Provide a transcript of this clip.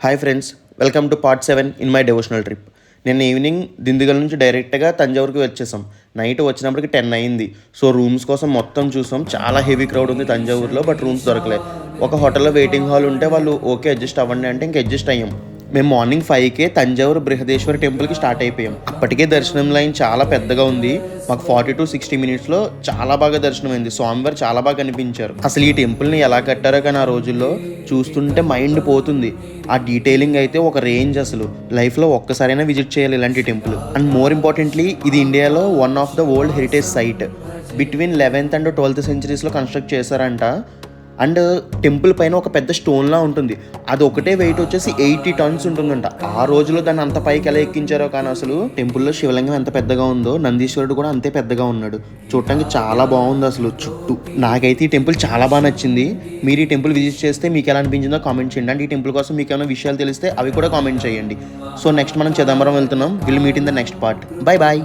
Hi friends, welcome to part 7 in my devotional trip. నిన్న evening దిందిగల్ నుంచి డైరెక్ట్గా తంజావూరుకి వచ్చేసాం. నైట్ వచ్చినప్పటికి 10 అయింది. సో రూమ్స్ కోసం మొత్తం చూసాం. చాలా హెవీ క్రౌడ్ ఉంది తంజావూరులో, బట్ రూమ్స్ దొరకలే. ఒక హోటల్లో వెయిటింగ్ హాల్ ఉంటే వాళ్ళు ఓకే అడ్జస్ట్ అవ్వండి అంటే ఇంక అడ్జస్ట్ అయ్యాం. మేము మార్నింగ్ 5కే తంజావూరు బృహదేశ్వర టెంపుల్కి స్టార్ట్ అయిపోయాం. అప్పటికే దర్శనం లైన్ చాలా పెద్దగా ఉంది. మాకు 40 to 60 మినిట్స్లో చాలా బాగా దర్శనం అయింది. స్వామివారు చాలా బాగా కనిపించారు. అసలు ఈ టెంపుల్ని ఎలా కట్టారో కానీ ఆ రోజుల్లో చూస్తుంటే మైండ్ పోతుంది. ఆ డీటెయిలింగ్ అయితే ఒక రేంజ్. అసలు లైఫ్లో ఒక్కసారైనా విజిట్ చేయాలి ఇలాంటి టెంపుల్. అండ్ మోర్ ఇంపార్టెంట్లీ ఇది ఇండియాలో one of the world heritage site. Between 11th and 12th centuries construct చేశారంట. అండ్ టెంపుల్ పైన ఒక పెద్ద స్టోన్లా ఉంటుంది. అది ఒకటే వెయిట్ వచ్చేసి 80 tons ఉంటుందంట. ఆ రోజులో దాన్ని అంత పైకి ఎలా ఎక్కించారో కానీ అసలు టెంపుల్లో శివలింగం ఎంత పెద్దగా ఉందో నందీశ్వరుడు కూడా అంతే పెద్దగా ఉన్నాడు. చూడటానికి చాలా బాగుంది అసలు చుట్టూ. నాకైతే ఈ టెంపుల్ చాలా బాగా నచ్చింది. మీరు ఈ టెంపుల్ విజిట్ చేస్తే మీకు ఎలా అనిపించిందో కామెంట్ చేయండి. అండ్ ఈ టెంపుల్ కోసం మీకు ఏమైనా విషయాలు తెలిస్తే అవి కూడా కామెంట్ చేయండి. సో నెక్స్ట్ మనం చిదంబరం వెళ్తున్నాం. Will meet in the next part. Bye bye.